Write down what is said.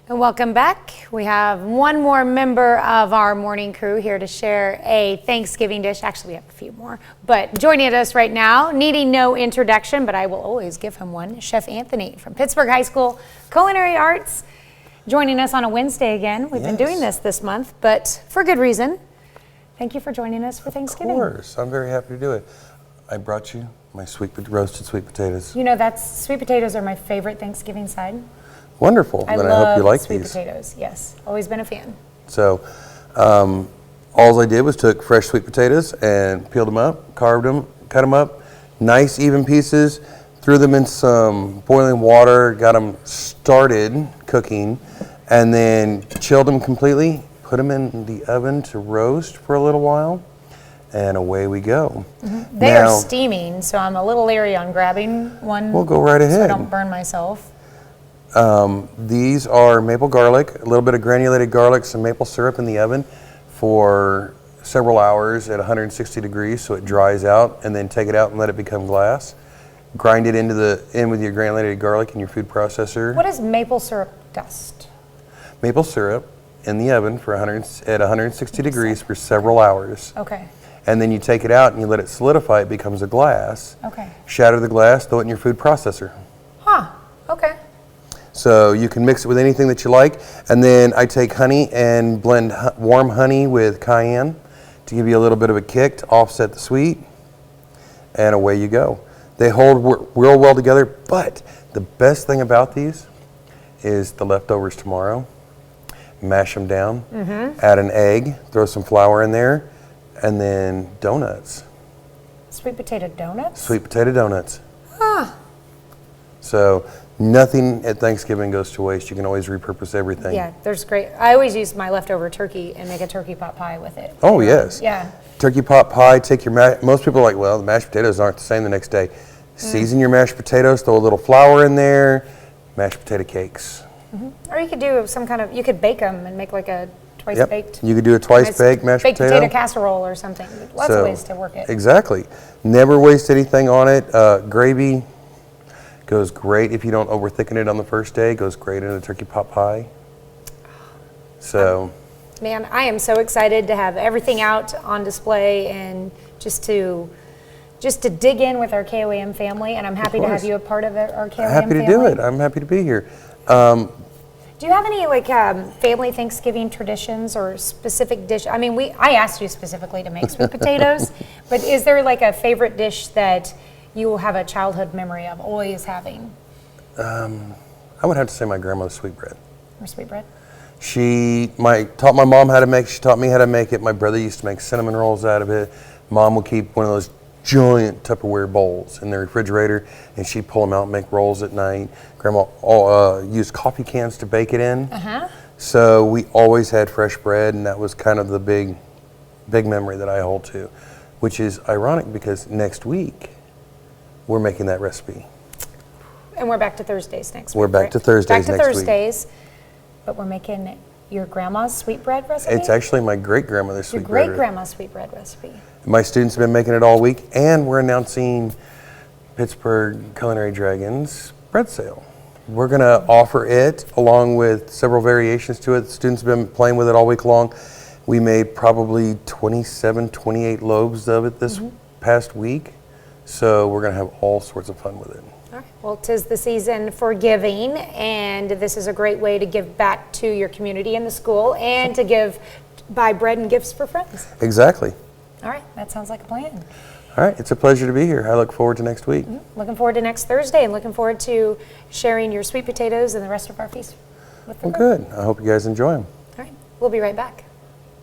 And welcome back. We have one more member of our morning crew here to share a Thanksgiving dish. Actually, we have a few more, but joining us right now, needing no introduction, but I will always give him one, Chef Anthony from Pittsburgh High School Culinary Arts, joining us on a Wednesday again. We've been doing this month, but for good reason. Thank you for joining us for Thanksgiving. Of course, I'm very happy to do it. I brought you my roasted sweet potatoes. You know, sweet potatoes are my favorite Thanksgiving side. Wonderful. I hope you like sweet potatoes. Yes, always been a fan. So, all I did was took fresh sweet potatoes and peeled them up, carved them, cut them up, nice even pieces, threw them in some boiling water, got them started cooking, and then chilled them completely, put them in the oven to roast for a little while, and away we go. Mm-hmm. They are steaming, so I'm a little leery on grabbing one. We'll go right ahead. So I don't burn myself. These are maple garlic, a little bit of granulated garlic, some maple syrup in the oven for several hours at 160 degrees so it dries out, and then take it out and let it become glass. Grind it in with your granulated garlic in your food processor. What is maple syrup dust? Maple syrup in the oven at 160 degrees for several hours. Okay. And then you take it out and you let it solidify, it becomes a glass. Okay. Shatter the glass, throw it in your food processor. Huh, okay. So you can mix it with anything that you like. And then I take honey and blend warm honey with cayenne to give you a little bit of a kick to offset the sweet. And away you go. They hold real well together, but the best thing about these is the leftovers tomorrow. Mash them down, add an egg, throw some flour in there, and then donuts. Sweet potato donuts? Sweet potato donuts. Huh. So nothing at Thanksgiving goes to waste. You can always repurpose everything. Yeah, there's great. I always use my leftover turkey and make a turkey pot pie with it. Oh, yes. Yeah. Turkey pot pie, take your most people are like, well, the mashed potatoes aren't the same the next day. Season your mashed potatoes, throw a little flour in there, mashed potato cakes. Or you could do you could bake them and make like a twice baked. You could do a twice baked mashed potato. Potato casserole or something. Lots of ways to work it. Exactly. Never waste anything on it. Gravy goes great if you don't over thicken it on the first day. Goes great in a turkey pot pie. So. Man, I am so excited to have everything out on display and just to dig in with our KOAM family, and I'm happy to have you a part of our KOAM family. Happy to do it. I'm happy to be here. Do you have any family Thanksgiving traditions or specific dish? I mean, I asked you specifically to make sweet potatoes, but is there like a favorite dish that you will have a childhood memory of always having? I would have to say my grandmother's sweetbread. Or sweetbread? She taught my mom how to make. She taught me how to make it. My brother used to make cinnamon rolls out of it. Mom would keep one of those giant Tupperware bowls in the refrigerator, and she'd pull them out and make rolls at night. Grandma used coffee cans to bake it in. So we always had fresh bread, and that was kind of the big memory that I hold to, which is ironic because next week we're making that recipe. And we're back to Thursdays next week. We're back to Thursdays next week. Back to Thursdays, but we're making your grandma's sweetbread recipe? It's actually my great-grandmother's sweetbread. Your great-grandma's sweetbread recipe. My students have been making it all week, and we're announcing Pittsburgh Culinary Dragons bread sale. We're going to offer it along with several variations to it. The students have been playing with it all week long. We made probably 27, 28 loaves of it this past week, so we're going to have all sorts of fun with it. All right. Well, 'tis the season for giving, and this is a great way to give back to your community and the school, and to buy bread and gifts for friends. Exactly. All right, that sounds like a plan. All right, it's a pleasure to be here. I look forward to next week. Looking forward to next Thursday, and looking forward to sharing your sweet potatoes and the rest of our feast with the Well, good. I hope you guys enjoy them. All right, we'll be right back.